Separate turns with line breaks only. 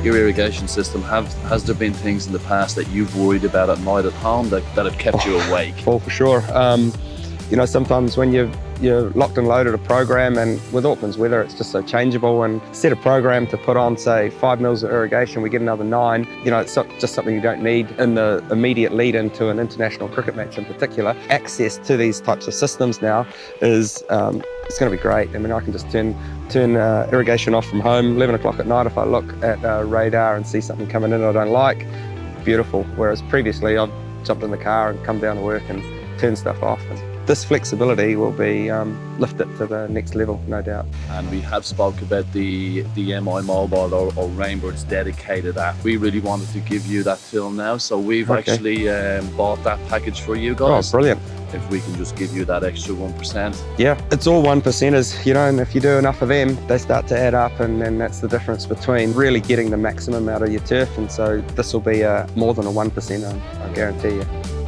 with your irrigation system, has there been things in the past that you've worried about at night at home that have kept you awake?
Oh, for sure. You know, sometimes when you're locked and loaded a program, and with Auckland's weather, it's just so changeable, and set a program to put on, say, 5 mils of irrigation, we get another 9. You know, it's just something you don't need in the immediate lead into an international cricket match in particular. Access to these types of systems now is, it's going to be great. I mean, I can just turn irrigation off from home, 11 o'clock at night. If I look at radar and see something coming in I don't like, beautiful. Whereas previously I've jumped in the car and come down to work and turn stuff off. And this flexibility will be lifted to the next level, no doubt.
And we have spoke about the MI Mobile or Rainbird's dedicated app. We really wanted to give you that film now, so we've actually bought that package for you guys.
Oh, brilliant.
If we can just give you that extra 1%.
Yeah, it's all 1%ers, you know, and if you do enough of them, they start to add up, and then that's the difference between really getting the maximum out of your turf. And so this will be more than a 1%, I guarantee you.